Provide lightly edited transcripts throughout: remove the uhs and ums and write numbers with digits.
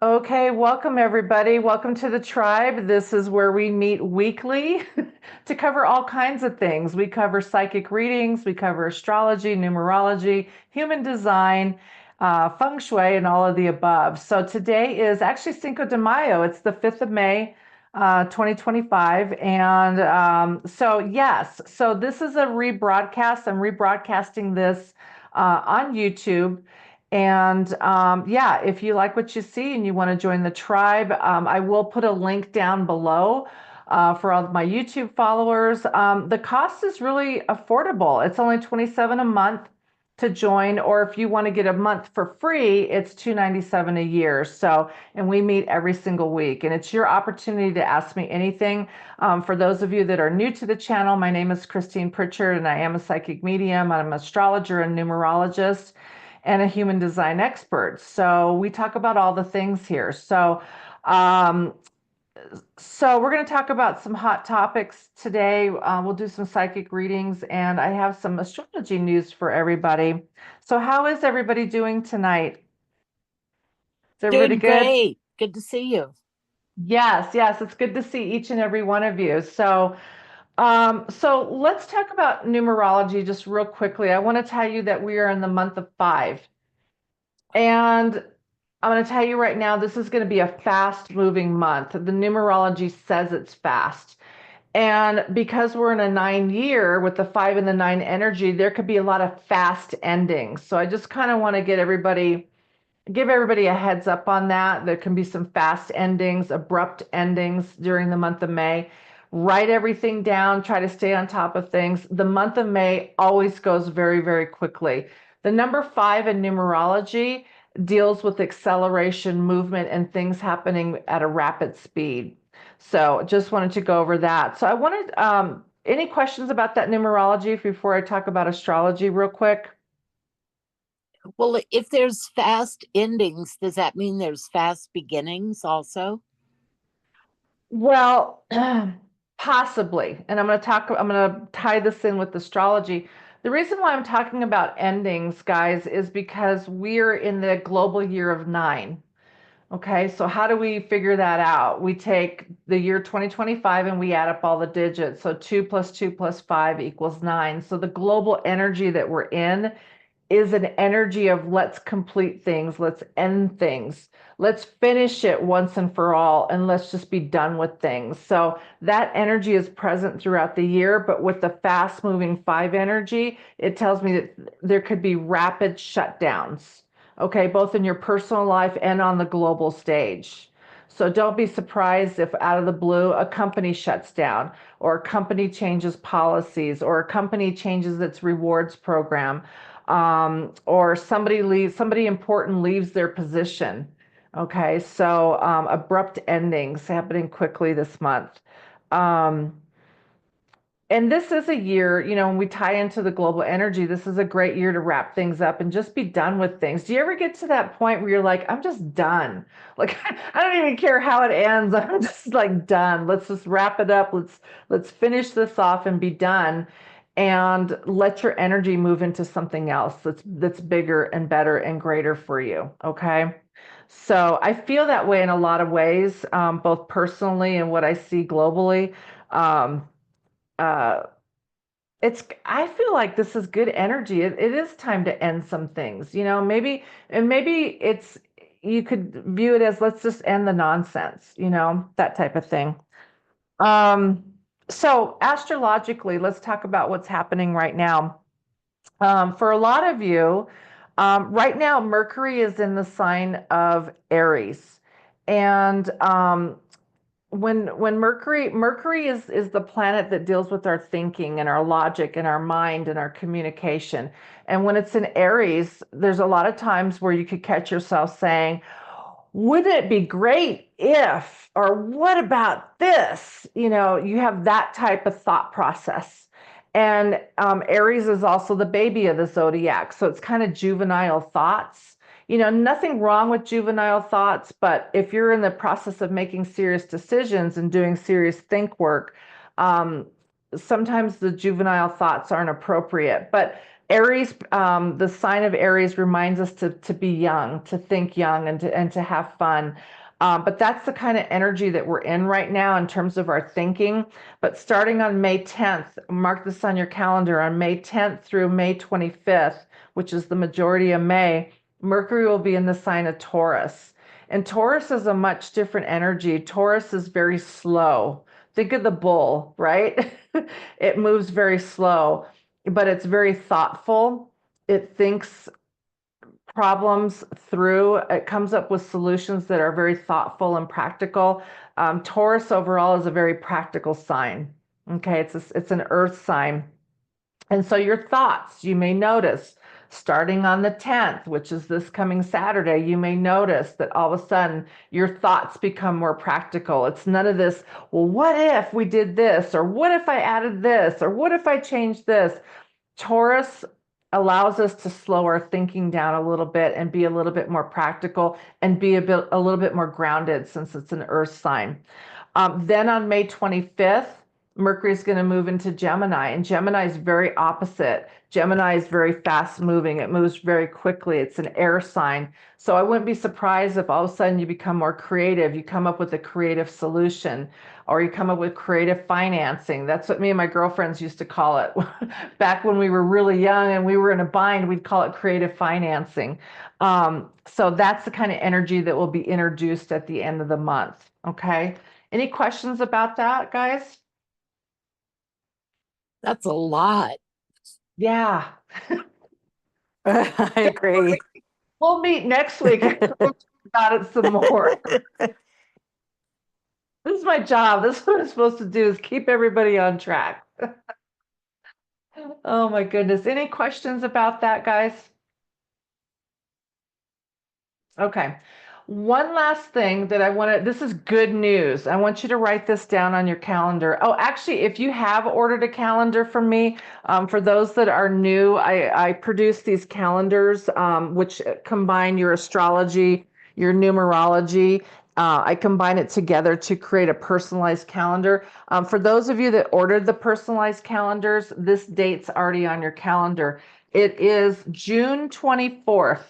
Okay, welcome everybody. Welcome to the tribe. This is where we meet weekly to cover all kinds of things. We cover psychic readings, we cover astrology, numerology, human design, feng shui, and all of the above. So today is actually Cinco de Mayo. It's the 5th of May, 2025. And yes, so this is a rebroadcast. I'm rebroadcasting this on YouTube. And yeah, if you like what you see and you want to join the tribe, I will put a link down below for all of my YouTube followers. The cost is really affordable. It's only $27 a month to join, or if you want to get a month for free, it's $297 a year. So, and we meet every single week, and it's your opportunity to ask me anything. For those of you that are new to the channel, my name is Christine Pritchard, and I am a psychic medium. I'm an astrologer and numerologist and a human design expert. So we talk about all the things here. Um, so we're going to talk about some hot topics today. We'll do some psychic readings, and I have some astrology news for everybody. So how is everybody doing tonight? Is everybody Doing good? great. Good to see you. Yes, yes, it's good to see each and every one of you. So let's talk about numerology just real quickly. I want to tell you that we are in the month of five. And I'm going to tell you right now, this is going to be a fast moving month. The numerology says it's fast. And because we're in a 9 year with the 5 and the 9 energy, there could be a lot of fast endings. So I just kind of want to give everybody a heads up on that. There can be some fast endings, abrupt endings during the month of May. Write everything down, try to stay on top of things. The month of May always goes very, very quickly. The number 5 in numerology deals with acceleration, movement, and things happening at a rapid speed. So just wanted to go over that. So I wanted, any questions about that numerology before I talk about astrology real quick? Well, if there's fast endings, does that mean there's fast beginnings also? Well, possibly. And I'm going to tie this in with astrology. The reason why I'm talking about endings, guys, is because we're in the global year of nine. Okay, so how do we figure that out? We take the year 2025 and we add up all the digits. So 2 plus 2 plus 5 equals 9. So the global energy that we're in is an energy of let's complete things, let's end things, let's finish it once and for all, and let's just be done with things. So that energy is present throughout the year, but with the fast moving 5 energy, it tells me that there could be rapid shutdowns, okay, both in your personal life and on the global stage. So don't be surprised if out of the blue a company shuts down, or a company changes policies, or a company changes its rewards program, or somebody important leaves their position. Okay, so abrupt endings happening quickly this month. Um, and this is a year, when we tie into the global energy, this is a great year to wrap things up and just be done with things. Do you ever get to that point where you're like, I'm just done? Like, I don't even care how it ends. I'm just like done. Let's just wrap it up. Let's finish this off and be done, and let your energy move into something else that's bigger and better and greater for you. Okay. So I feel that way in a lot of ways, both personally and what I see globally. Um, uh, I feel like this is good energy. It is time to end some things, maybe you could view it as let's just end the nonsense, that type of thing. Um, so astrologically, let's talk about what's happening right now. For a lot of you, right now, Mercury is in the sign of Aries. And when Mercury is the planet that deals with our thinking and our logic and our mind and our communication. And when it's in Aries, there's a lot of times where you could catch yourself saying, wouldn't it be great if, or what about this? You have that type of thought process. And Aries is also the baby of the zodiac. So it's kind of juvenile thoughts. Nothing wrong with juvenile thoughts, but if you're in the process of making serious decisions and doing serious think work, sometimes the juvenile thoughts aren't appropriate. But Aries, the sign of Aries reminds us to be young, to think young, and to have fun. But that's the kind of energy that we're in right now in terms of our thinking. But starting on May 10th, mark this on your calendar, on May 10th through May 25th, which is the majority of May, Mercury will be in the sign of Taurus. And Taurus is a much different energy. Taurus is very slow. Think of the bull, right? It moves very slow, but it's very thoughtful. It thinks problems through. It comes up with solutions that are very thoughtful and practical. Taurus overall is a very practical sign. Okay, it's an earth sign. And so your thoughts, you may notice, starting on the 10th, which is this coming Saturday, you may notice that all of a sudden your thoughts become more practical. It's none of this, well, what if we did this? Or what if I added this? Or what if I changed this? Taurus allows us to slow our thinking down a little bit and be a little bit more practical and be a little bit more grounded since it's an earth sign. Then on May 25th, Mercury is going to move into Gemini, and Gemini is very opposite. Gemini is very fast moving. It moves very quickly. It's an air sign. So I wouldn't be surprised if all of a sudden you become more creative. You come up with a creative solution, or you come up with creative financing. That's what me and my girlfriends used to call it. Back when we were really young and we were in a bind, we'd call it creative financing. So that's the kind of energy that will be introduced at the end of the month. Okay. Any questions about that, guys? That's a lot. Yeah. I agree. We'll meet next week and we'll talk about it some more. This is my job. This is what I'm supposed to do is keep everybody on track. Oh my goodness. Any questions about that, guys? Okay. One last thing that I want to, this is good news. I want you to write this down on your calendar. Oh, actually, if you have ordered a calendar from me, for those that are new, I produce these calendars, which combine your astrology, your numerology. I combine it together to create a personalized calendar. For those of you that ordered the personalized calendars, this date's already on your calendar. It is June 24th.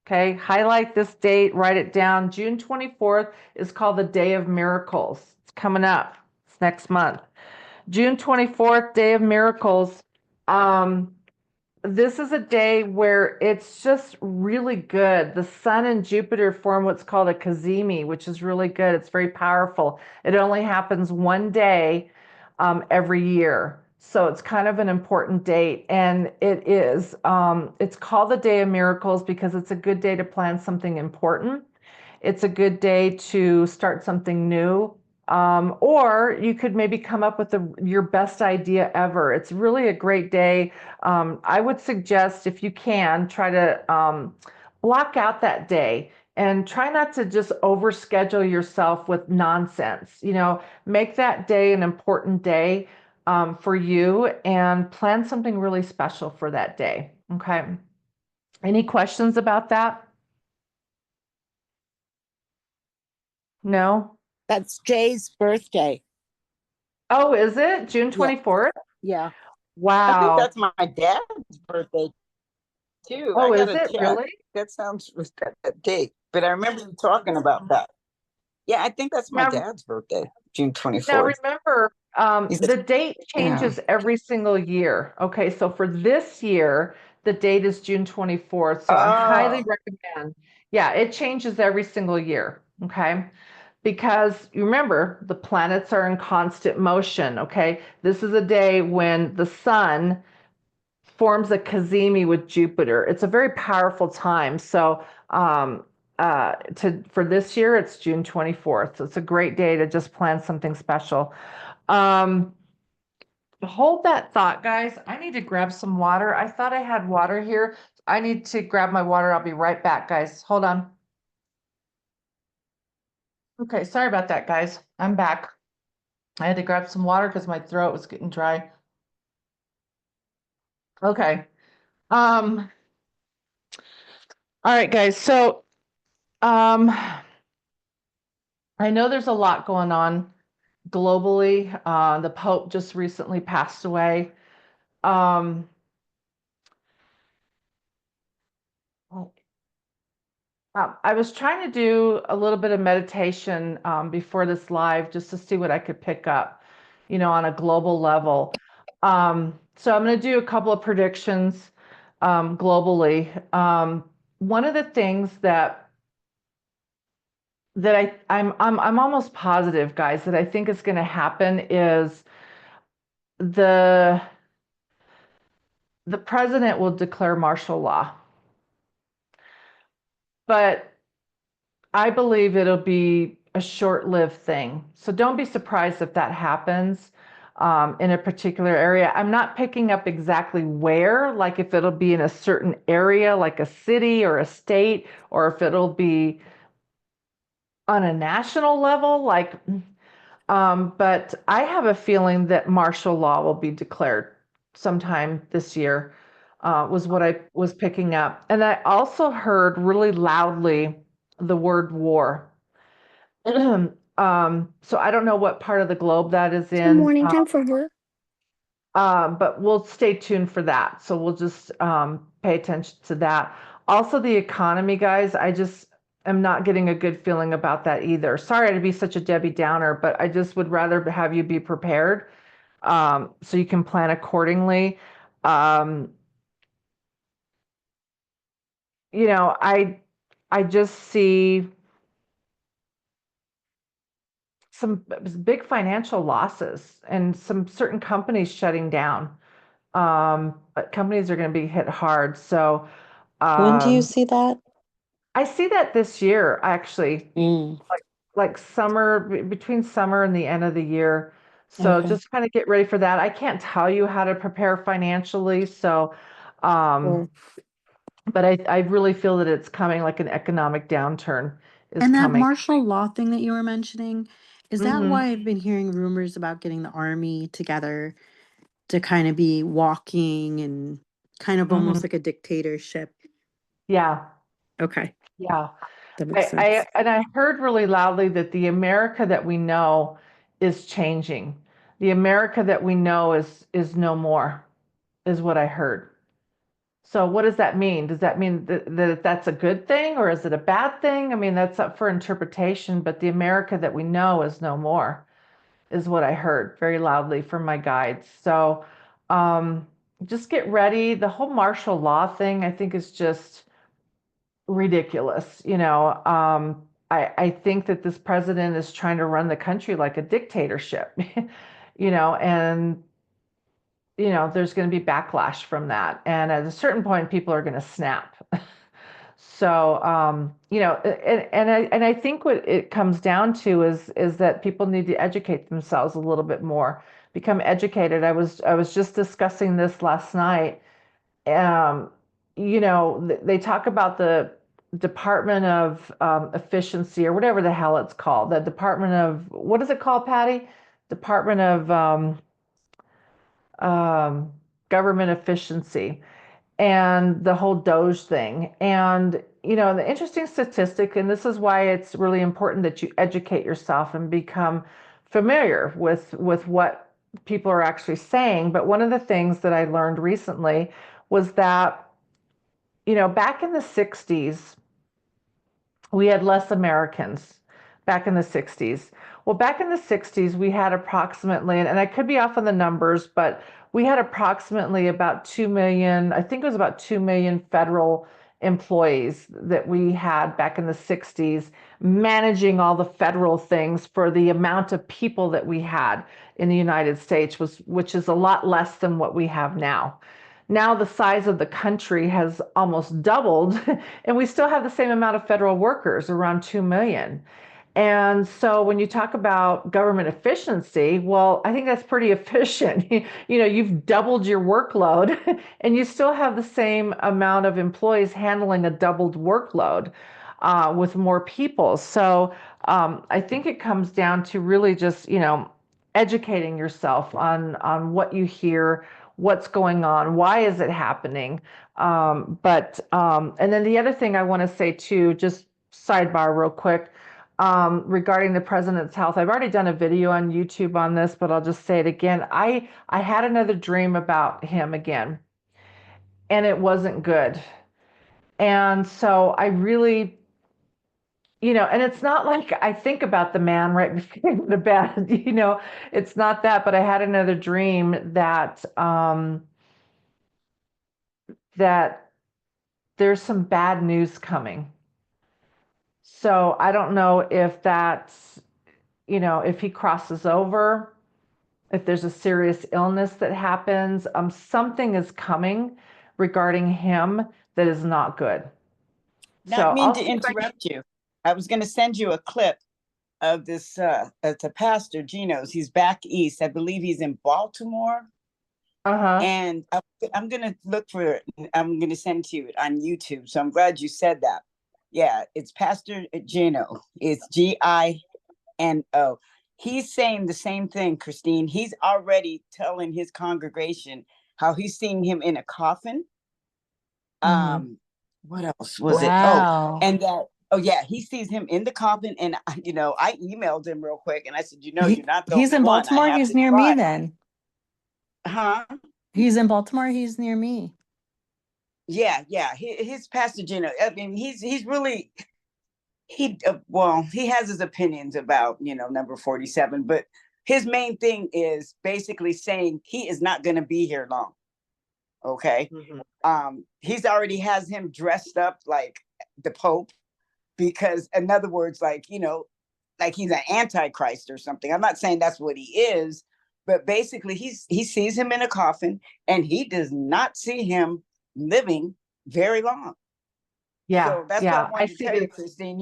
Okay, highlight this date, write it down. June 24th is called the Day of Miracles. It's coming up. It's next month. June 24th, Day of Miracles. Um, this is a day where it's just really good. The sun and Jupiter form what's called a cazimi, which is really good. It's very powerful. It only happens one day every year. So it's kind of an important date. And it's called the Day of Miracles because it's a good day to plan something important. It's a good day to start something new. Or you could maybe come up with your best idea ever. It's really a great day. I would suggest, if you can, try to block out that day and try not to just overschedule yourself with nonsense. Make that day an important day for you and plan something really special for that day. Okay. Any questions about that? No? That's Jay's birthday. Oh, is it June Yeah. 24th? Yeah. I think Wow. that's my dad's birthday too. I Oh, is gotta it check. really? That sounds was that date, but I remember you talking about that. Yeah, I think that's my Now, dad's birthday, June now 24th. remember, He's the date yeah. changes every single year. Okay, so for this year, the date is June 24th. So I highly Oh, recommend. Yeah, it changes every single year. Okay. Because you remember, the planets are in constant motion. Okay. This is a day when the sun forms a cazimi with Jupiter. It's a very powerful time. So for this year, it's June 24th. So it's a great day to just plan something special. Um, hold that thought, guys. I need to grab some water. I thought I had water here. I need to grab my water. I'll be right back, guys. Hold on. Okay, sorry about that, guys. I'm back. I had to grab some water because my throat was getting dry. Okay. Um, all right, guys. So um I know there's a lot going on globally. The Pope just recently passed away. Um, I was trying to do a little bit of meditation before this live just to see what I could pick up, on a global level. So I'm going to do a couple of predictions globally. One of the things that I'm almost positive, guys, that I think is going to happen is the the president will declare martial law, but I believe it'll be a short-lived thing. So don't be surprised if that happens in a particular area. I'm not picking up exactly where, like if it'll be in a certain area, like a city or a state, or if it'll be on a national level, but I have a feeling that martial law will be declared sometime this year, was what I was picking up. And I also heard really loudly the word war. So I don't know what part of the globe that is It's in, morning time for her. but we'll stay tuned for that. So we'll just pay attention to that. Also, the economy, guys, I just am not getting a good feeling about that either. Sorry to be such a Debbie Downer, but I just would rather have you be prepared so you can plan accordingly. Um, I just see some big financial losses and some certain companies shutting down. But companies are going to be hit hard. So When do you um, see that? I see that this year, actually, Mm, like summer, between summer and the end of the year. So okay. just kind of get ready for that. I can't tell you how to prepare financially. So, um, Sure. but I really feel that it's coming, like an economic downturn is And that coming. martial law thing that you were mentioning, is that Hmm. why I've been hearing rumors about getting the army together to kind of be walking and kind of Hmm. almost like a dictatorship? Yeah. Okay, Yeah. that makes sense. And I heard really loudly that the America that we know is changing. The America that we know is no more, is what I heard. So what does that mean? Does that mean that that's a good thing or is it a bad thing? I mean, that's up for interpretation, but the America that we know is no more, is what I heard very loudly from my guides. So um, just get ready. The whole martial law thing, I think, is just ridiculous. I think that this president is trying to run the country like a dictatorship, and there's going to be backlash from that. And at a certain point, people are going to snap. So, and I think what it comes down to is that people need to educate themselves a little bit more, become educated. I was just discussing this last night. um, they talk about the Department of Efficiency or whatever the hell it's called. The Department of, what is it called, Patty? Department of um, Government Efficiency and the whole Doge thing. And, the interesting statistic, and this is why it's really important that you educate yourself and become familiar with what people are actually saying. But one of the things that I learned recently was that, back in the 60s, we had less Americans back in the 60s. Well, back in the 60s, we had approximately, and I could be off on the numbers, but we had approximately about 2 million, I think it was about 2 million federal employees that we had back in the 60s, managing all the federal things for the amount of people that we had in the United States, which is a lot less than what we have now. Now the size of the country has almost doubled, and we still have the same amount of federal workers, around 2 million. And so when you talk about government efficiency, well, I think that's pretty efficient. You've doubled your workload and you still have the same amount of employees handling a doubled workload with more people. So I think it comes down to really just, educating yourself on what you hear, what's going on, why is it happening. And then the other thing I want to say too, just sidebar real quick, regarding the president's health. I've already done a video on YouTube on this, but I'll just say it again. I had another dream about him again, and it wasn't good. And so I really and it's not like I think about the man right before I go to bed, it's not that, but I had another dream that there's some bad news coming. So I don't know if that's, if he crosses over, if there's a serious illness that happens, something is coming regarding him that is not good. So Not mean I'll to see if I can. interrupt you. I was going to send you a clip of this. It's a pastor, Geno's. He's back east. I believe he's in Baltimore. Uh-huh. And I'm going to look for it. I'm going to send to you on YouTube. So I'm glad you said that. Yeah, it's Pastor Gino. It's Gino. He's saying the same thing, Christine. He's already telling his congregation how he's seeing him in a coffin. Mhm. What else was it? Wow. And that, yeah, he sees him in the coffin. And, I emailed him real quick and I said, you're not the He's only in one. I Baltimore. have He's this near me slide. then. Huh? He's in Baltimore. He's near me. Yeah, yeah. His Pastor Gino, I mean, he's really, he has his opinions about, number 47, but his main thing is basically saying he is not going to be here long. Okay. He's already has him dressed up like the Pope, because in other words, like he's an antichrist or something. I'm not saying that's what he is, but basically he sees him in a coffin and he does not see him living very long. Yeah, So that's what I yeah. I wanted to see tell you, this. Christine.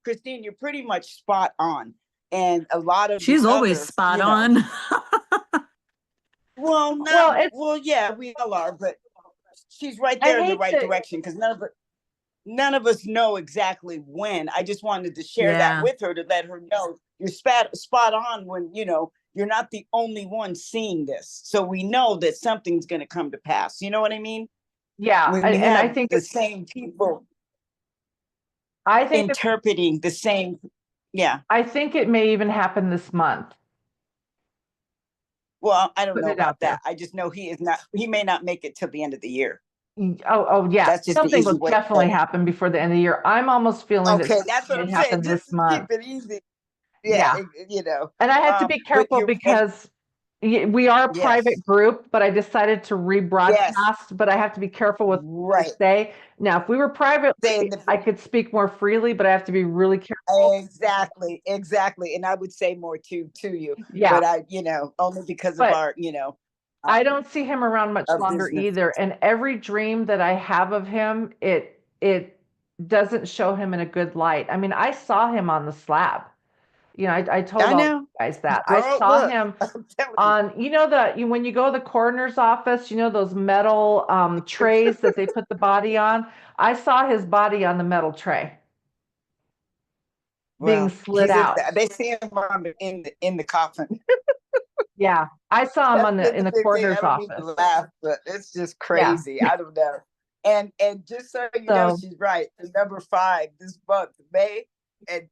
Christine, you're pretty much spot on. And a lot of the She's always other, spot on. well, not Well, it's well, yeah, we all are, but she's right I there in the hate right to direction, because none of us know exactly when. I just wanted to share that Yeah. with her, to let her know you're spot on when you're not the only one seeing this. So we know that something's going to come to pass. You know what I mean? yeah, When we and have the same people I think it's interpreting the same, yeah. I think it may even happen this month. Well, I don't Putting know it out about there. that. I just know he may not make it till the end of the year. Oh yeah. That's just the Something easy will way to say definitely it. happen before the end of the year. I'm almost feeling that Okay, something that's what may I'm saying. happen Just this keep month. it easy. Yeah, Yeah. you know. And I have to be But careful because we are a yes, private group, but I decided to yes, rebroadcast, but I have to be careful with what I right. say. Now, if we were Saying privately, the I could speak more freely, but I have to be really careful. exactly, and I would say more to you, Yeah. but only because of But our, I um, don't see him around much our longer business. either. And every dream that I have of him, it doesn't show him in a good light. I mean, I saw him on the slab. I told I all you know, guys that. I girl. saw Look, him I'm telling you. on, when you go to the coroner's office, those metal trays that they put the body on. I saw his body on the metal tray being Well, slid out. they see him on in the coffin. Yeah, I saw him That's been in the the big thing. I coroner's don't mean to office. laugh, but it's just Yeah. crazy. I don't know. And just so you know, So she's right. The number 5 this month, May, and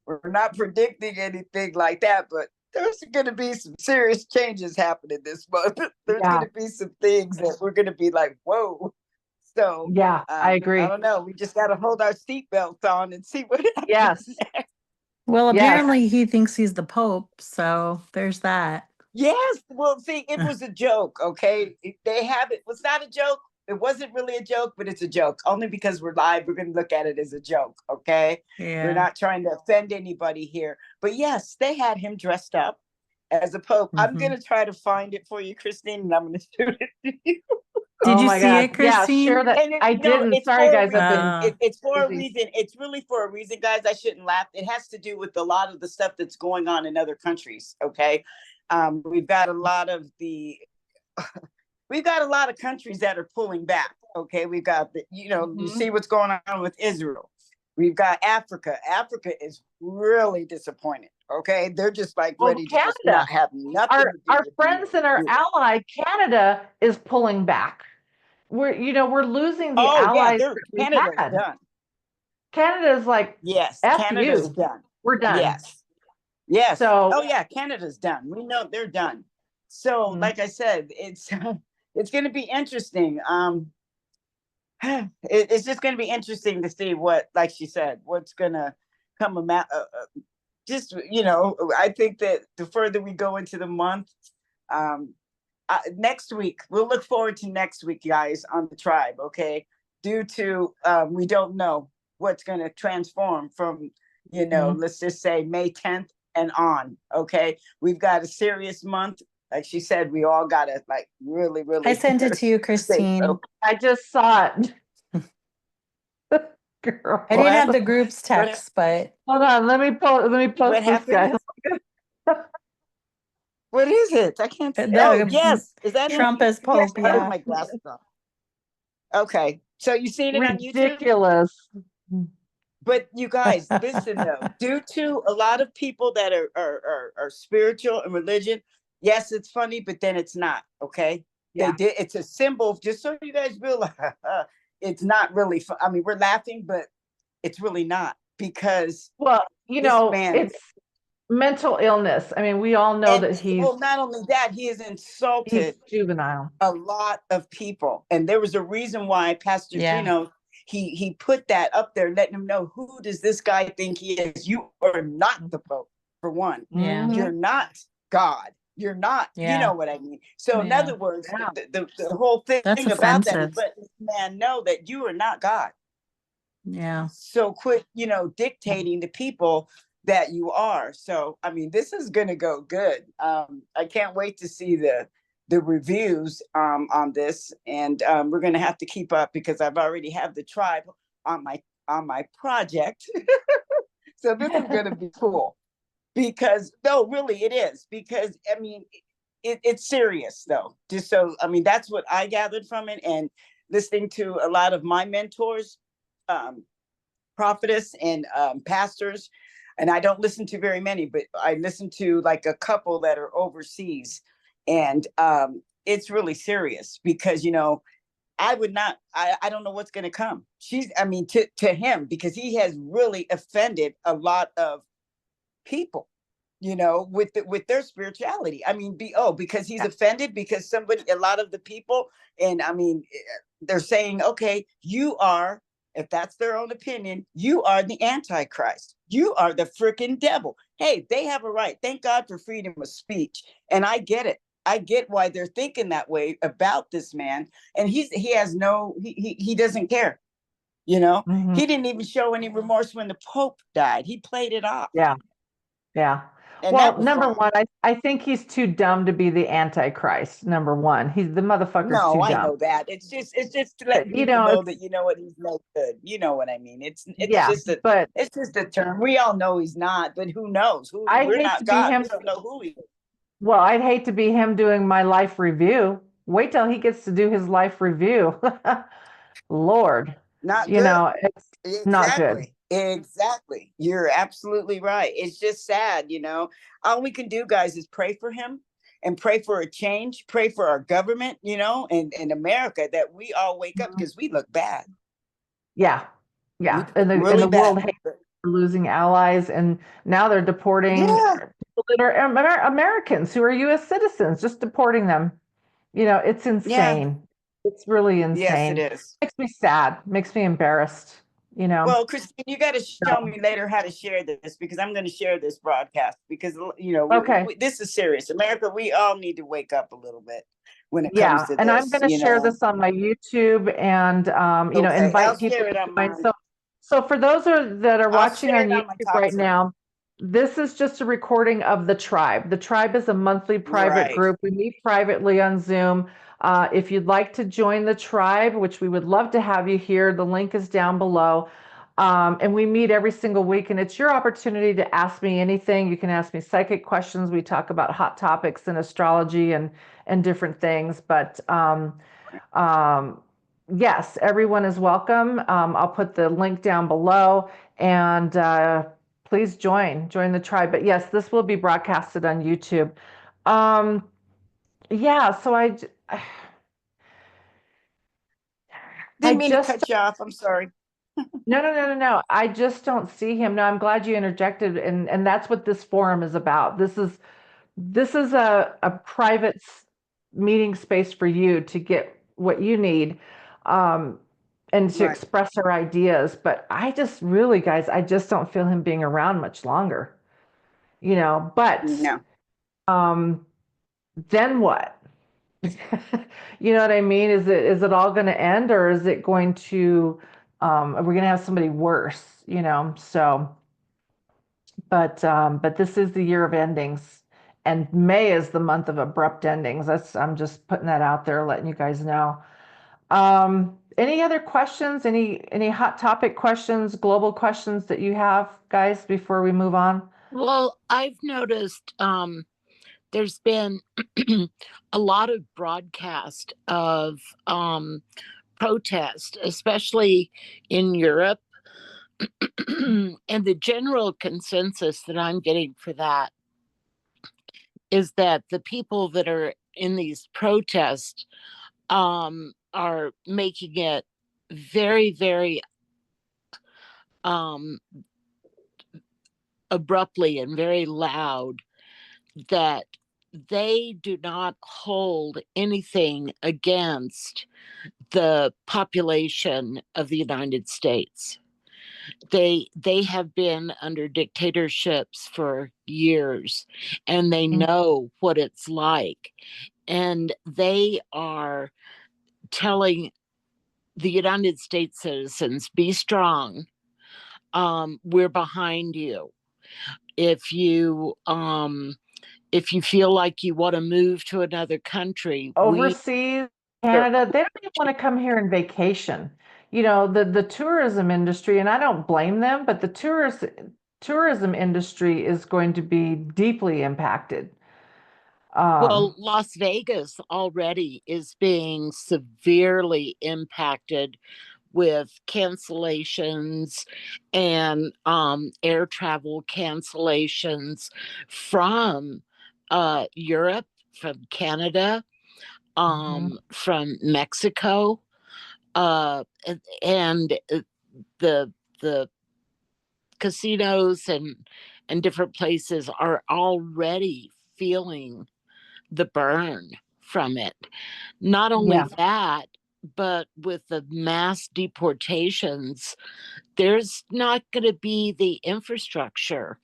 we're not predicting anything like that, but there's going to be some serious changes happening this month. There's going yeah, to be some things that we're going to be like, whoa. So yeah, I I agree. don't know. We just got to hold our seatbelts on and see what happens Yes, next. Well, yes. apparently he thinks he's the Pope, so there's that. Yes. Well, see, it was a joke. Okay. They have it. Was not a joke. It wasn't really a joke, but it's a joke. Only because we're live, we're going to look at it as a joke. Okay. We're Yeah. not trying to offend anybody here. But yes, they had him dressed up as a Pope. I'm going to try to find it for you, Christine, and I'm going to shoot it to you. Did Oh you my see God. it, Yeah, share Christine? that. And I didn't. it's Sorry, for a guys. I've reason. been It's for a busy. reason. It's really for a reason, guys. I shouldn't laugh. It has to do with a lot of the stuff that's going on in other countries. Okay. We've got a lot of countries that are pulling back. Okay. We've got you see what's going on with Israel. We've got Africa. Africa is really disappointed. Okay. They're just like Well, ready to just Canada, not have nothing our to do with the friends and our ally, Canada, is pulling back. We're losing the Oh yeah, allies that we Canada's had. done. Canada is like, Yes, F Canada's you. done. We're done. Yes. Yes. So, Oh yeah, Canada's done. We know they're done. So, mm, like I said, it's it's going to be interesting. it's just going to be interesting to see what, like she said, what's going to come about. Just, I think that the further we go into the month, um, next week, we'll look forward to next week, guys, on the tribe. Okay. Due to, we don't know what's going to transform from, let's just say May 10th and on. Okay. We've got a serious month. Like she said, we all got to like really, really. I sent it to you, stay Christine. focused. I just saw it. Girl. I didn't have What? the group's text, but Hold on, let me post What this, guys. happened? What is it? I can't see. Oh, the yes. Is that Trump it? as Yes, Pope, I have yeah. my glasses on. Okay. So you seen it on YouTube? Ridiculous. But you guys, listen though, due to a lot of people that are spiritual and religion, yes, it's funny, but then it's not. Okay. Yeah. It's a symbol, just so you guys realize it's not really I mean, we're laughing, but it's really not, because Well, this man, it's mental illness. I mean, we all know and that he's well, not only that, he has insulted juvenile. a lot of people, and there was a reason why Pastor Yeah. Gino, he put that up there, letting him know, who does this guy think he is? You are not the Pope, for one. Yeah. You're not God. You're not. You Yeah. know what I mean? So in Yeah. other words, Yeah. the whole thing That's about that is offensive. let this man know that you are not God. Yeah. So quit, dictating to people that you are. So I mean, this is going to go good. I can't wait to see the reviews on this, and we're going to have to keep up, because I've already have the tribe on my project. So this is going to be cool, because no, really it is, because I mean, it's serious though. Just so, I mean, that's what I gathered from it, and listening to a lot of my mentors, prophetess and pastors, and I don't listen to very many, but I listen to like a couple that are overseas, and it's really serious, because I would not. I don't know what's going to come. I mean, to him, because he has really offended a lot of people, with their spirituality. I mean, because he's offended, because a lot of the people, and I mean, they're saying, okay, you are, if that's their own opinion, you are the Antichrist. You are the freaking devil. Hey, they have a right. Thank God for freedom of speech. And I get it. I get why they're thinking that way about this man. And he doesn't care. Mhm. He didn't even show any remorse when the Pope died. He played it off. Yeah. Yeah. And that Well, was number wrong. one, I think he's too dumb to be the Antichrist. Number one, the motherfucker's No, too I dumb. know that. It's just to let You people know, know that, what, he's no good. You know what I mean? It's yeah, just but it's just a term. We all know he's not, but who knows? I'd We're hate to not be God. him. We don't know who he is. Well, I'd hate to be him doing my life review. Wait till he gets to do his life review. Lord, Not good. it's not good. Exactly. You're absolutely right. It's just sad, All we can do, guys, is pray for him and pray for a change, pray for our government, and in America, that we all wake up, because we look bad. Yeah. We Yeah. look And really the world bad. hates we're losing allies, and now they're deporting Yeah. people that are Americans who are US citizens, just deporting them. It's Yeah. insane. It's really Yes, it insane. is. Makes me sad, makes me embarrassed, Well, Christine, you got to show So, me later how to share this, because I'm going to share this broadcast, because okay. this is serious. America, we all need to wake up a little bit when it comes Yeah, to and I'm this. going to share this on my YouTube and Okay, I'll invite people share it to on join. mine. So for those that are I'll watching share on it on my YouTube talk right show. now, this is just a recording of the tribe. The tribe is a monthly private Right. group. We meet privately on Zoom. If you'd like to join the tribe, which we would love to have you here, the link is down below. And we meet every single week, and it's your opportunity to ask me anything. You can ask me psychic questions. We talk about hot topics in astrology and different things. But yes, everyone is welcome. I'll put the link down below, and please join the tribe. But yes, this will be broadcasted on YouTube. Yeah, so Didn't mean to just cut you off. I'm sorry. no. I just don't see him. No, I'm glad you interjected, and that's what this forum is about. This is a private meeting space for you to get what you need. and to Right. express our ideas. But I just really, guys, I just don't feel him being around much longer, but No. um, then what? You know what I mean? Is it all going to end, or is it going to are we going to have somebody worse, So, but this is the year of endings, and May is the month of abrupt endings. I'm just putting that out there, letting you guys know. Any other questions? Any hot topic questions, global questions that you have, guys, before we move on? Well, I've noticed there's been a lot of broadcast of protest, especially in Europe. And the general consensus that I'm getting for that is that the people that are in these protests are making it very, very um, abruptly and very loud that they do not hold anything against the population of the United States. They have been under dictatorships for years, and they know what it's like, and they are telling the United States citizens, be strong, we're behind you. If you feel like you want to move to another country, Overseas, Canada, they don't even want to come here and vacation. The tourism industry, and I don't blame them, but the tourism industry is going to be deeply impacted. Well, Las Vegas already is being severely impacted with cancellations and air travel cancellations from Europe, from Canada, Mhm. from Mexico, and the the casinos and different places are already feeling the burn from it. Not only Yeah, that, but with the mass deportations, there's not going to be the infrastructure.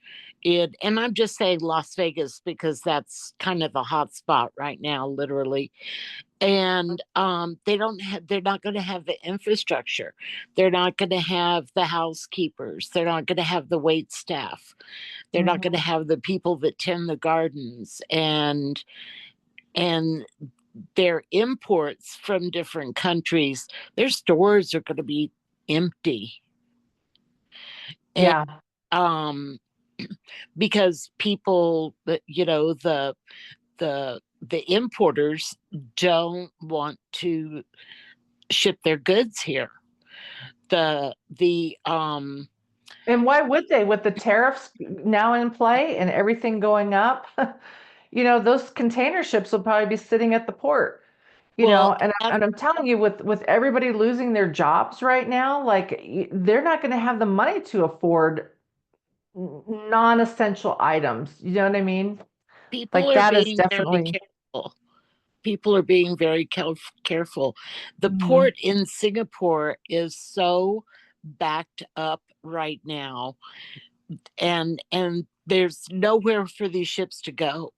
And I'm just saying Las Vegas because that's kind of a hot spot right now, literally. And they're not going to have the infrastructure. They're not going to have the housekeepers. They're not going to have the wait staff. They're not going to Mhm. have the people that tend the gardens, and their imports from different countries, their stores are going to be empty. And Yeah, um because people, the importers don't want to ship their goods here. The and why would they, with the tariffs now in play and everything going up? Those container ships will probably be sitting at the port. well, And I'm telling you, with everybody losing their jobs right now, like they're not going to have the money to afford non-essential items. You know what I mean? people Like are that is being very definitely. careful. People are being very careful. The Mhm. port in Singapore is so backed up right now, and there's nowhere for these ships to go,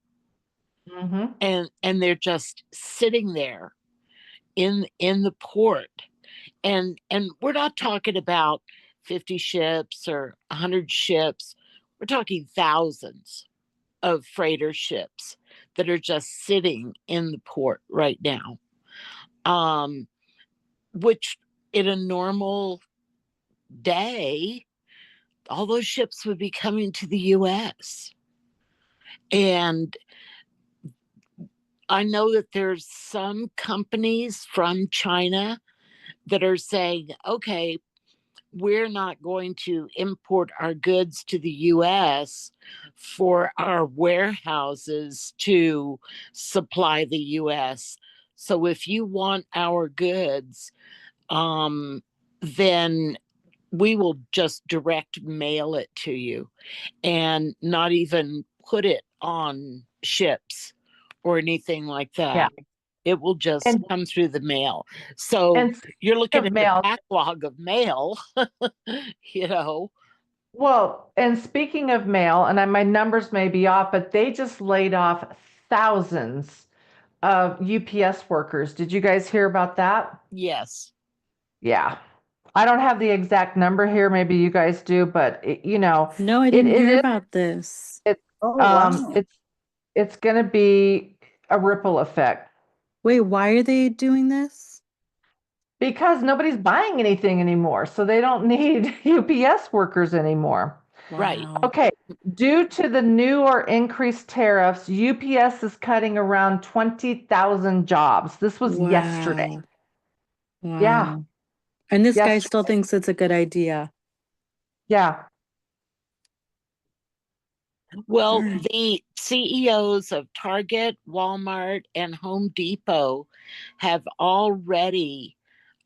Mhm. and they're just sitting there in the port, and we're not talking about 50 ships or 100 ships. We're talking thousands of freighter ships that are just sitting in the port right now, um which in a normal day all those ships would be coming to the US. And I know that there's some companies from China that are saying, okay, we're not going to import our goods to the US for our warehouses to supply the US. So if you want our goods, um, then we will just direct mail it to you and not even put it on ships or anything like Yeah. that. It will just And come through the mail. So and you're speaking looking of at the mail, backlog of mail, you know. well, and speaking of mail, and my numbers may be off, but they just laid off thousands of UPS workers. Did you guys hear about that? Yes. Yeah. I don't have the exact number here. Maybe you guys do, but No, I it didn't it hear is about this. it's Oh, um wow. it's it's going to be a ripple effect Wait, why are they doing this? because nobody's buying anything anymore, so they don't need UPS workers anymore. Right. Wow. Okay, due to the new or increased tariffs, UPS is cutting around 20,000 jobs. This was yesterday. Wow. Yeah, Wow. And this guy still yesterday. thinks it's a good idea. Yeah. All Well, right. the CEOs of Target, Walmart, and Home Depot have already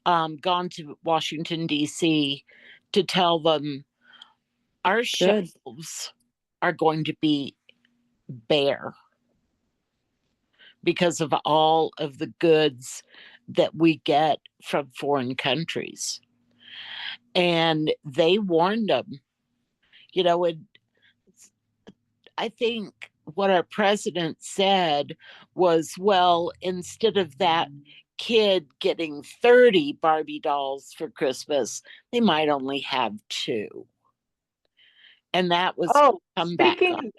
gone to Washington, D.C. to tell them our Good. shelves are going to be bare because of all of the goods that we get from foreign countries. And they warned them, and I think what our president said was, well, instead of that kid getting 30 Barbie dolls for Christmas, they might only have two. And that was Oh, come back on.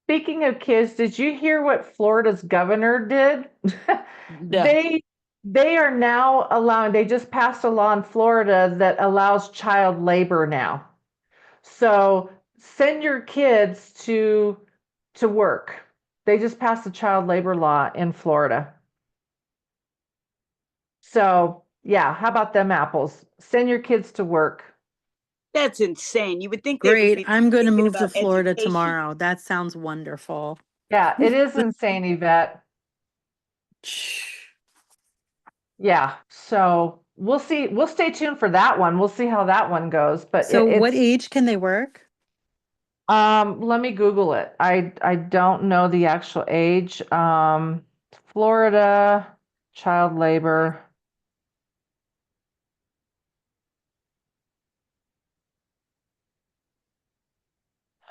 speaking of kids, did you hear what Florida's governor did? No. They are now allowing, they just passed a law in Florida that allows child labor now. So send your kids to work. They just passed a child labor law in Florida. So yeah, how about them apples? Send your kids to work. That's insane. You would think they would Great. be I'm going to thinking move to about Florida education. tomorrow. That sounds wonderful. Yeah, it is insane, Yvette. Yeah, so we'll see. We'll stay tuned for that one. We'll see how that one goes. But So what it's age can they work? let me Google it. I don't know the actual age. Florida child labor.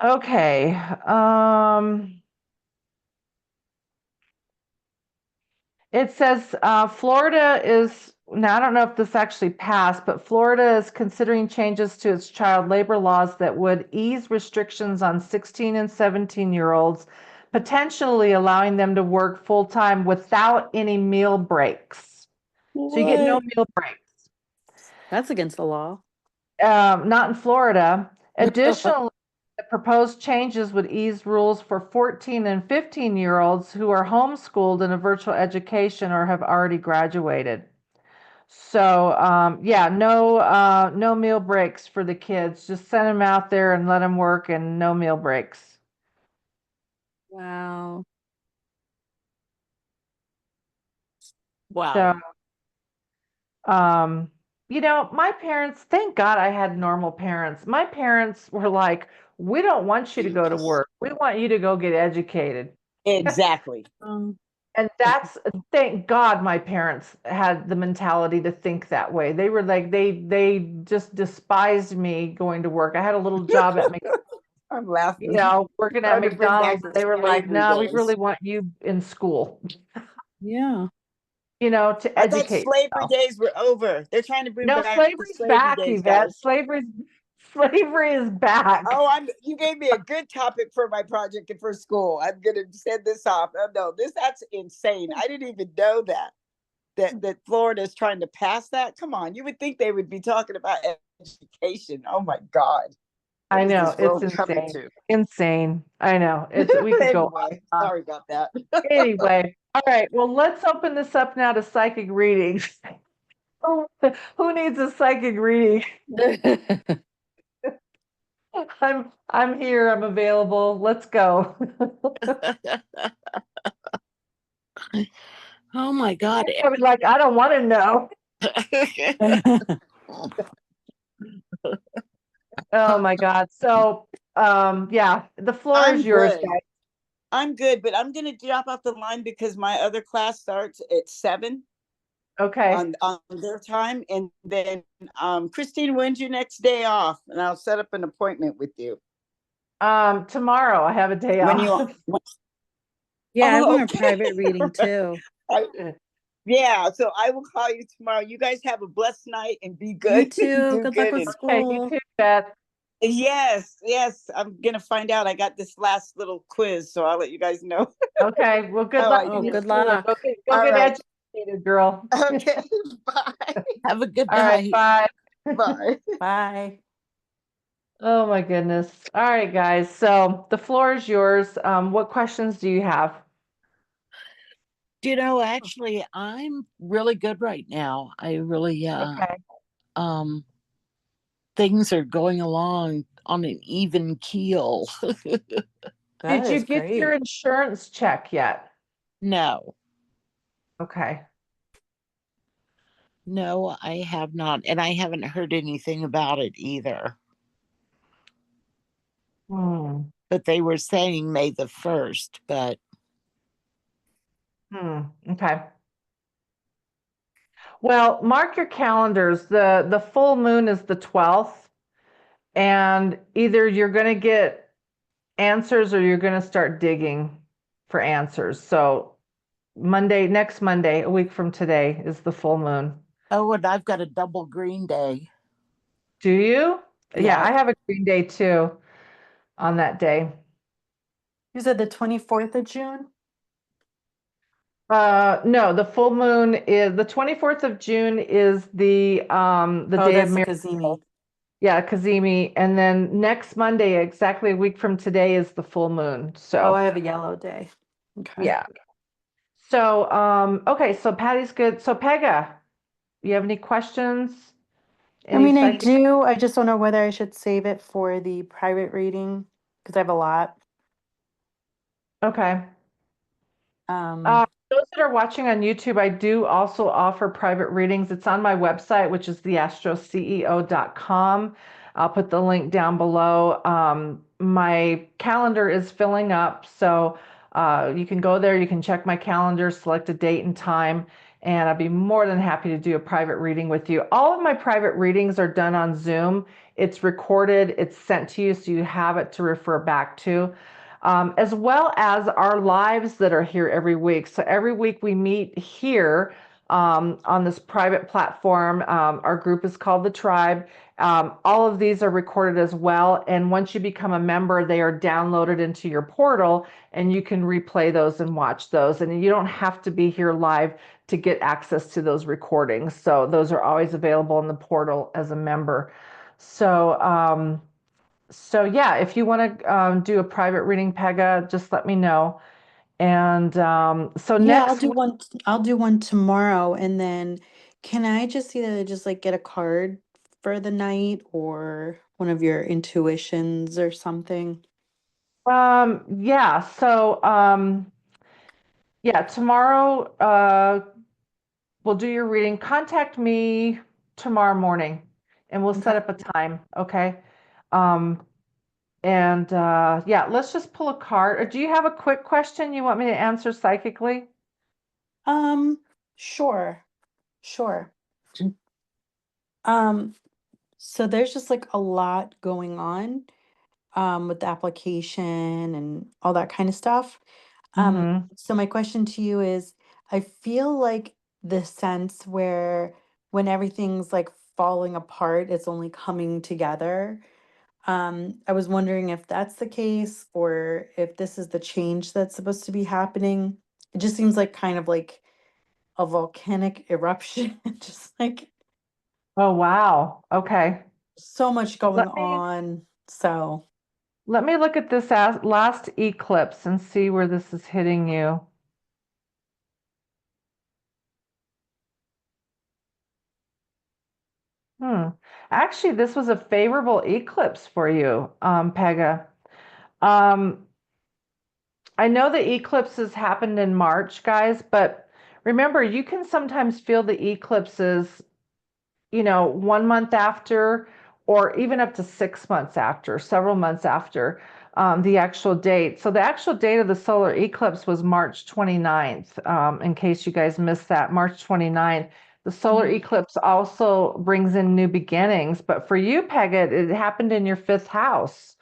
Okay. It says Florida is, now I don't know if this actually passed, but Florida is considering changes to its child labor laws that would ease restrictions on 16 and 17-year-olds, potentially allowing them to work full time without any meal breaks. So you get no What? meal breaks. That's against the law. Not in Florida. Additionally, the proposed changes would ease rules for 14 and 15-year-olds who are homeschooled in a virtual education or have already graduated. So, yeah, no meal breaks for the kids. Just send them out there and let them work and no meal breaks. Wow. Wow. So, my parents, thank God I had normal parents. My parents were like, we don't want you to go to work. We want you to go get educated. Exactly. And thank God my parents had the mentality to think that way. They were like, they just despised me going to work. I had a little job at I'm laughing. working at Trying to bring back McDonald's. the They were like, slavery no, we days. really want you in school, Yeah. to I thought educate slavery yourself. days were over. They're trying to bring No, back the slavery's slavery back, days, Yvette. guys. Slavery is back. Oh, you gave me a good topic for my project and for school. I'm gonna send this off. Oh, no, that's insane. I didn't even know that Florida is trying to pass that. Come on, you would think they would be talking about education. Oh my God. What I is know, this it's world coming insane. to? Insane. I know. We could go on Anyway, and on. sorry about that. Anyway, all right. Well, let's open this up now to psychic readings. Who needs a psychic reading? I'm here. I'm available. Let's go. Oh my God. I was like, I don't want to know. Oh my God. So, yeah, the floor is I'm yours, good. guys. I'm good, but I'm gonna drop off the line because my other class starts at 7 Okay. on their time, and then Christine, when's your next day off? And I'll set up an appointment with you. Tomorrow I have a day When you off. Yeah, I oh, want a okay. private reading too. Yeah, so I will call you tomorrow. You guys have a blessed night and be You good. too. Do Good luck good. with And Okay, you school. too, Beth. yes, I'm gonna find out. I got this last little quiz, so I'll let you guys know. Okay, well, good All luck right, Oh, in your dear. good schooling. Go luck. get, All right. educated, girl. Okay. Bye. Have a good All right, night. bye. Bye. Bye. Oh my goodness. All right, guys. So the floor is yours. What questions do you have? Actually, I'm really good right now. I really, Okay. um, things are going along on an even keel. That Did you is get your great. insurance check yet? No, Okay. no, I have not. And I haven't heard anything about it either. Hmm. But they were saying May the 1st, but Okay. Well, mark your calendars. The full moon is the 12th, and either you're going to get answers or you're going to start digging for answers. So next Monday, a week from today, is the full moon. oh, and I've got a double green day. Do you? Yeah, Yeah. I have a green day too on that day. You said the 24th of June? No, the full moon is the 24th of June is the Oh, day of that's the miracle. Kazemi. Yeah, Kazemi. And then next Monday, exactly a week from today, is the full moon. Oh, I So have a yellow day. Okay. yeah. So okay, so Patty's good. So Pega, you have any questions? I Any mean, I psychic? do. I just don't know whether I should save it for the private reading because I have a lot. Okay. Um, Those that are watching on YouTube, I do also offer private readings. It's on my website, which is theastroceo.com. I'll put the link down below. My calendar is filling up, so you can go there, you can check my calendar, select a date and time, and I'd be more than happy to do a private reading with you. All of my private readings are done on Zoom. It's recorded, it's sent to you, so you have it to refer back to. As well as our lives that are here every week. So every week we meet here on this private platform. Our group is called The Tribe. All of these are recorded as well. And once you become a member, they are downloaded into your portal and you can replay those and watch those. And you don't have to be here live to get access to those recordings. So those are always available in the portal as a member. So yeah, if you want to do a private reading, Pega, just let me know. And so yeah, next week, I'll do one tomorrow, and then can I just either just like get a card for the night or one of your intuitions or something? yeah, so yeah, tomorrow we'll do your reading. Contact me tomorrow morning and we'll set Okay. up a time, okay? Um, and yeah, let's just pull a card. Or do you have a quick question you want me to answer psychically? Um, sure, sure. Um, so there's just like a lot going on with the application and all that kind of stuff. Mm-hmm. So my question to you is, I feel like the sense where when everything's like falling apart, it's only coming together. I was wondering if that's the case or if this is the change that's supposed to be happening. It just seems like kind of like a volcanic eruption, just like Oh, wow. Okay. so much going Let me on. So, Let me look at this last eclipse and see where this is hitting you. Hmm. Actually, this was a favorable eclipse for you, Pega. Um, I know the eclipses happened in March, guys, but remember, you can sometimes feel the eclipses, 1 month after, or even up to 6 months after, several months after. the actual date. So the actual date of the solar eclipse was March 29th, in case you guys missed that, March 29th. The solar Mhm. eclipse also brings in new beginnings, but for you, Peggy, it happened in your fifth house,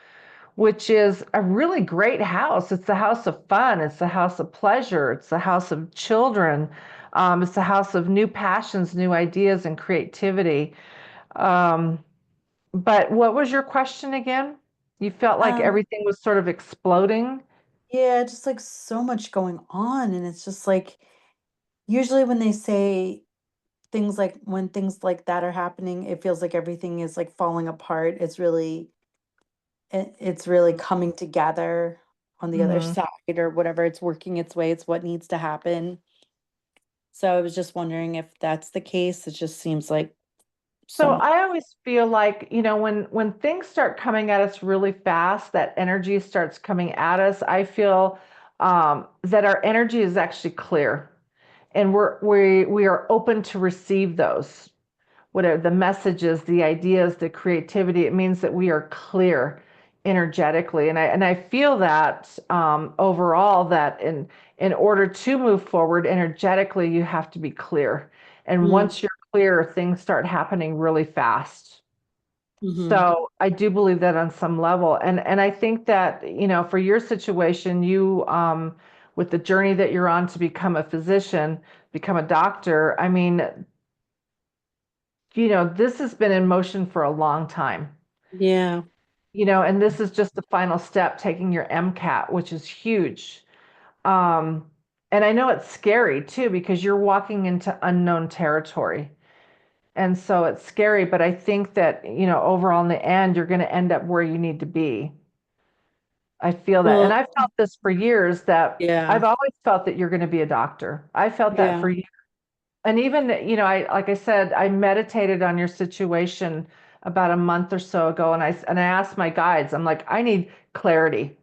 which is a really great house. It's the house of fun. It's the house of pleasure. It's the house of children. It's the house of new passions, new ideas, and creativity. Um, but what was your question again? You felt like Um, everything was sort of exploding? yeah, just like so much going on. And it's just like, usually when they say things like, when things like that are happening, it feels like everything is like falling apart. It's really coming together on the other Mhm. side or whatever. It's working its way. It's what needs to happen. So I was just wondering if that's the case. It just seems like so So much. I always feel like, when things start coming at us really fast, that energy starts coming at us, I feel that our energy is actually clear, and we are open to receive those, whatever the messages, the ideas, the creativity. It means that we are clear energetically, and I feel that overall, that in order to move forward energetically, you have to be clear. And Mm, once you're clear, things start happening really fast. hmm. So I do believe that on some level, and I think that, for your situation, you with the journey that you're on to become a physician, become a doctor. I mean, this has been in motion for a long time, Yeah. and this is just the final step, taking your MCAT, which is huge. Um, and I know it's scary too, because you're walking into unknown territory. And so it's scary, but I think that, overall in the end, you're going to end up where you need to be. I feel that. And Well, I've felt this for years, that yeah. I've always felt that you're going to be a doctor. I felt that Yeah. for years. And even, like I said, I meditated on your situation about a month or so ago, and I asked my guides, I'm like, I need clarity.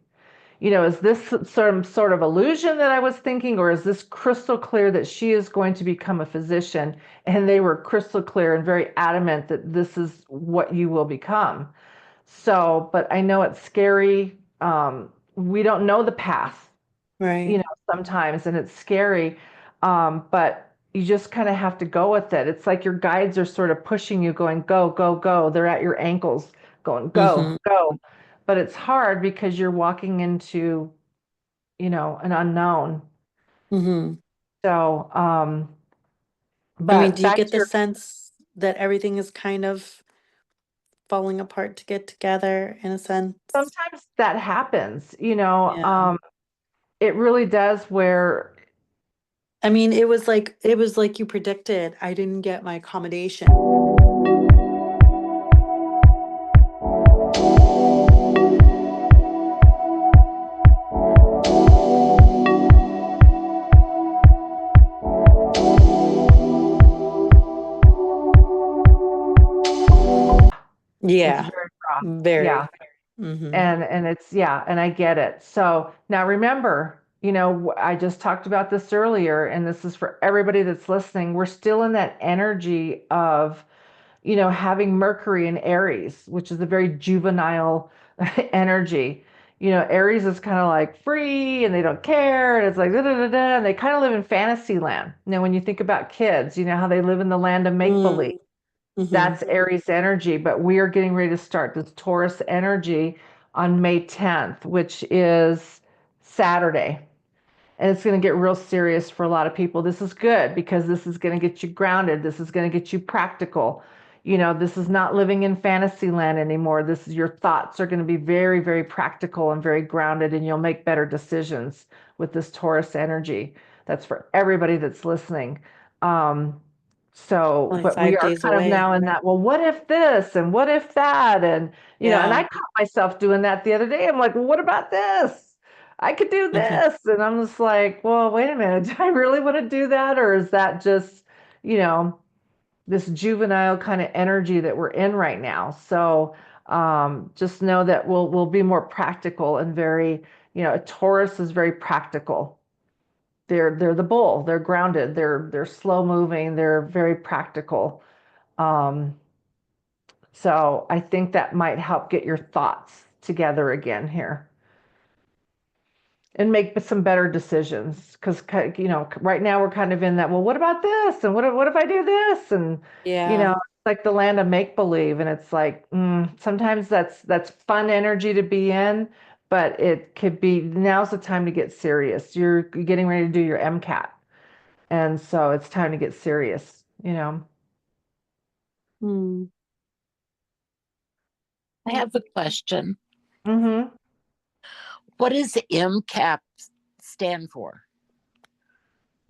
Is this some sort of illusion that I was thinking, or is this crystal clear that she is going to become a physician? And they were crystal clear and very adamant that this is what you will become. So, but I know it's scary. We don't know the path, Right. sometimes, and it's scary. But you just kind of have to go with it. It's like your guides are sort of pushing you, going, go, go, go. They're at your ankles, going, go, Mm-hmm. go. But it's hard because you're walking into, an unknown. Mm-hmm. So, I mean, but do you back get to the your, sense that everything is kind of falling apart to get together in a sense? sometimes that happens, Yeah. it really does, where, I mean, it was like you predicted. I didn't get my accommodation. it's Yeah. very rough. Yeah. Very. Mm-hmm. And it's, yeah, and I get it. So now remember, I just talked about this earlier, and this is for everybody that's listening. We're still in that energy of, having Mercury in Aries, which is a very juvenile energy. Aries is kind of like free, and they don't care. And it's like, da, da, da, da, and they kind of live in fantasy land. When you think about kids, how they live in the land of make believe. Mm-hmm. That's Aries energy, but we are getting ready to start this Taurus energy on May 10th, which is Saturday. And it's going to get real serious for a lot of people. This is good, because this is going to get you grounded. This is going to get you practical. This is not living in fantasy land anymore. This is, your thoughts are going to be very, very practical and very grounded, and you'll make better decisions with this Taurus energy. That's for everybody that's listening. Um, so, Only but we five are days kind of away. now in that, well, what if this and what if that? And I Yeah. caught myself doing that the other day. I'm like, well, what about this? I could do Mm-hmm. this. And I'm just like, well, wait a minute. Do I really want to do that? Or is that just, you know, this juvenile kind of energy that we're in right now? So just know that we'll be more practical and very, a Taurus is very practical. They're the bull. They're grounded. They're slow moving. They're very practical. Um, so I think that might help get your thoughts together again here. and make some better decisions. Because, right now we're kind of in that, well, what about this? And what if I do this? And, Yeah. it's like the land of make believe. And it's like, sometimes that's fun energy to be in, but it could be now's the time to get serious. You're getting ready to do your MCAT. And so it's time to get serious. Hmm. I have a question. Mm-hmm. What does MCAP stand for?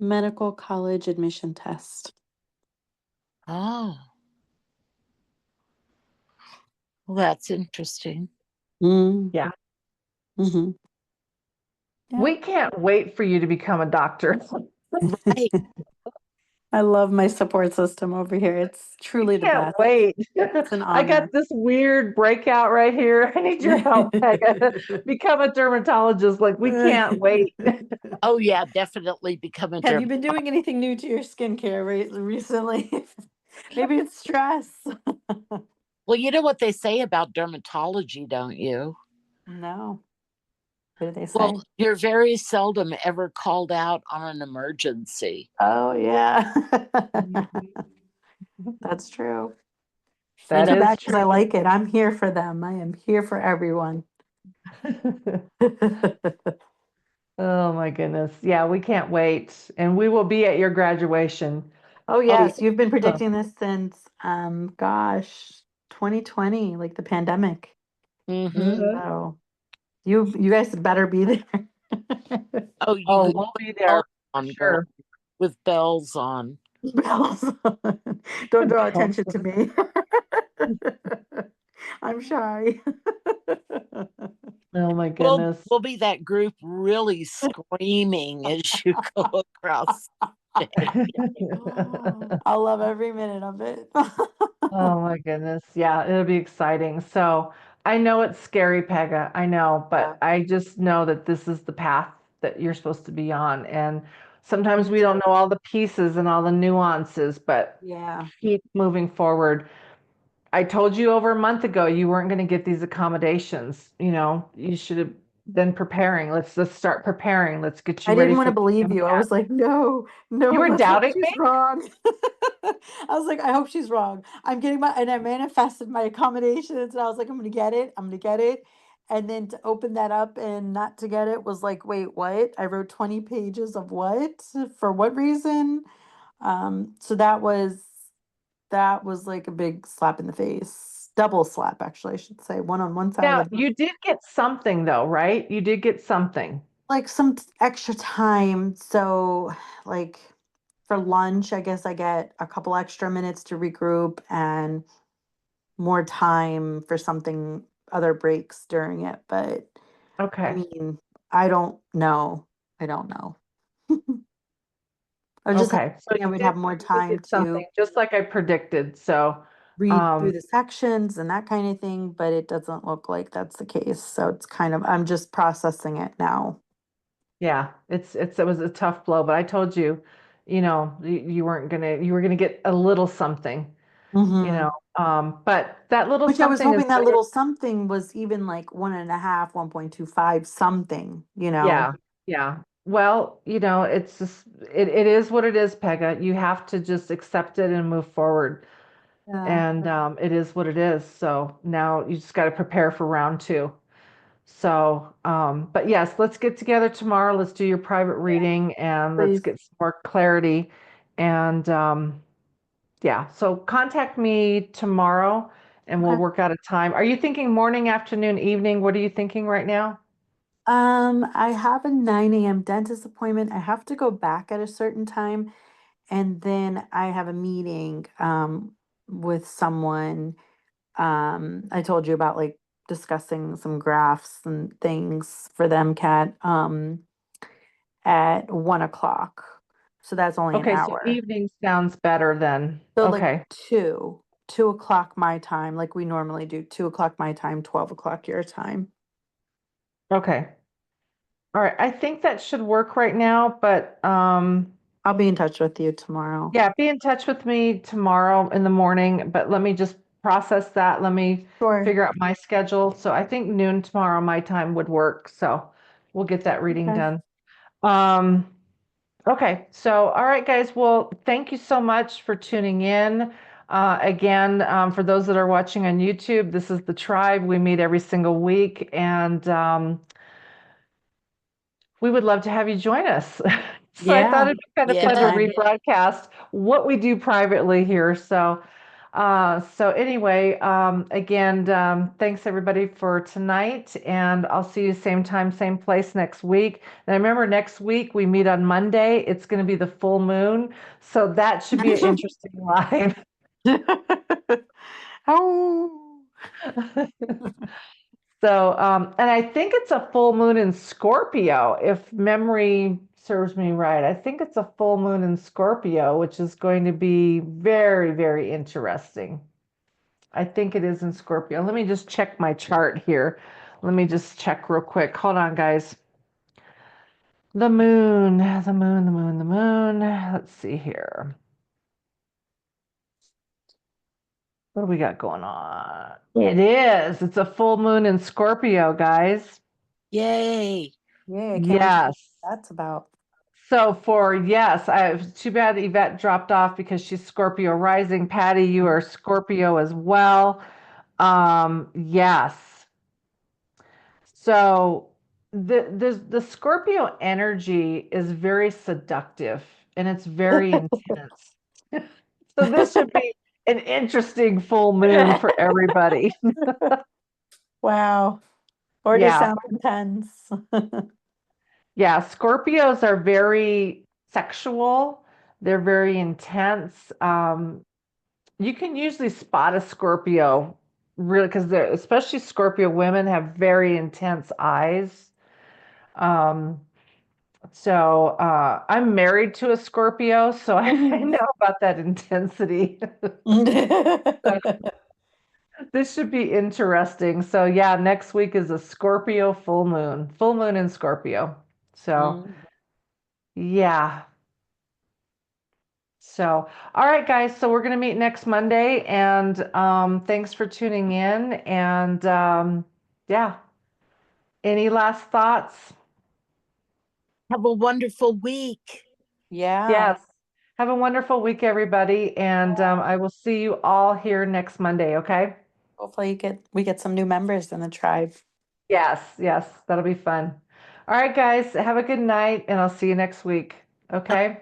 Medical college admission test. Oh, well, that's interesting. Mm. Yeah. Mm-hmm. Yeah. We can't wait for you to become a doctor. Right. I love my support system over here. It's We truly the can't best. wait. It's an I got honor. this weird breakout right here. I need your help, Pega. Become a dermatologist. Like, we can't wait. Oh, yeah, definitely become a Have you dermatologist. been doing anything new to your skincare recently? Maybe it's stress. Well, you know what they say about dermatology, don't you? No. What do they say? Well, you're very seldom ever called out on an emergency. Oh, yeah. Mhm. That's true. You That know, Too is bad because true. I like it. I'm here for them. I am here for everyone. Oh my goodness. Yeah, we can't wait. And we will be at your graduation. Oh, oh, yes. You've been Huh. predicting this since, gosh, 2020, like the pandemic. mm-hmm. Mhm. So you guys better be there. Oh, you Oh, got we'll be bells there for on, girl, sure. with bells on. Bells on. Don't draw attention to me. I'm shy. Oh my We'll goodness. we'll be that group really screaming as you go across stage. I'll love every minute of it. Oh my goodness. Yeah, it'll be exciting. So I know it's scary, Pega. I know, Yeah, but I just know that this is the path that you're supposed to be on. And sometimes me we don't too. know all the pieces and all the nuances, but Yeah. keep moving forward. I told you over a month ago you weren't going to get these accommodations. You should have been preparing. Let's start preparing. Let's get you I ready didn't want for to the believe you. I MCAT. was like, no, You no, were let's hope doubting me? she's wrong. I was like, I hope she's wrong. And I manifested my accommodations and I was like, I'm gonna get it. I'm gonna get it. And then to open that up and not to get it was like, wait, what? I wrote 20 pages of what? For what reason? So that was like a big slap in the face. Double slap, actually, I should say. One on one side Now, and you did get something though, right? You did get something. like some extra time. So, like for lunch, I guess I get a couple extra minutes to regroup and more time for something, other breaks during it. But I Okay. mean, I don't know. I don't know. I was just Okay. So hoping I would have more you did time get to something, just like I predicted. So, read through um, the sections and that kind of thing, but it doesn't look like that's the case. So it's kind of, I'm just processing it now. yeah, it was a tough blow, but I told you, you were gonna get a little something, you Hmm. know. But that little Which I was something is hoping that better. little something was even like 1.5, 1.25 something, you know. Yeah, yeah. Well, it's just it is what it is, Pega. You have to just accept it and move forward. Yeah. And it is what it is. So now you just got to prepare for round two. So, but yes, let's get together tomorrow. Let's do your private Yeah, reading and let's please. get some more clarity. And yeah, so contact me tomorrow and we'll Okay. work out a time. Are you thinking morning, afternoon, evening? What are you thinking right now? I have a 9 a.m. dentist appointment. I have to go back at a certain time, and then I have a meeting with someone. I told you about like discussing some graphs and things for them, Cat, at 1 o'clock. So that's only an Okay, so hour. evening sounds better then. So like Okay, 2 o'clock my time, like we normally do, 2 o'clock my time, 12 o'clock your time. okay. All right, I think that should work right now, but I'll be in touch with you tomorrow. yeah, be in touch with me tomorrow in the morning, but let me just process that. Let me Sure. figure out my schedule. So I think noon tomorrow my time would work. So we'll get that reading Okay. done. Okay, so all right, guys. Well, thank you so much for tuning in. Again, for those that are watching on YouTube, this is the tribe. We meet every single week, and we would love to have you join us. So I thought Yeah. it'd be kind of Yeah. fun to Anytime. rebroadcast what we do privately here. So anyway, again, thanks everybody for tonight, and I'll see you same time, same place next week. And remember, next week we meet on Monday. It's going to be the full moon, so that should be an interesting live. Oh. So, and I think it's a full moon in Scorpio, if memory serves me right. I think it's a full moon in Scorpio, which is going to be very, very interesting. I think it is in Scorpio. Let me just check my chart here. Let me just check real quick. Hold on, guys. The moon, the moon, the moon, the moon. Let's see here. What do we got going on? It is. It's a full moon in Scorpio, guys. Yay. Yay, I can't wait to see Yes. what that's about. So yes, too bad Yvette dropped off because she's Scorpio rising. Patty, you are Scorpio as well. Yes. So the Scorpio energy is very seductive and it's very intense. So this should be an interesting full moon for everybody. Wow. Already Yeah. sounds intense. Yeah, Scorpios are very sexual. They're very intense. You can usually spot a Scorpio really because they're especially Scorpio women have very intense eyes. Um, so I'm married to a Scorpio, so I know about that intensity. This should be interesting. So yeah, next week is a Scorpio full moon in Scorpio. So Mm. yeah. So, all right, guys. So we're going to meet next Monday, and thanks for tuning in. And yeah, any last thoughts? Have a wonderful week. Yeah. Yes. Have a wonderful week, everybody, and I will see you all here next Monday. Okay? Hopefully we get some new members in the tribe. Yes, yes, that'll be fun. All right, guys. Have a good night, and I'll see you next week. Okay?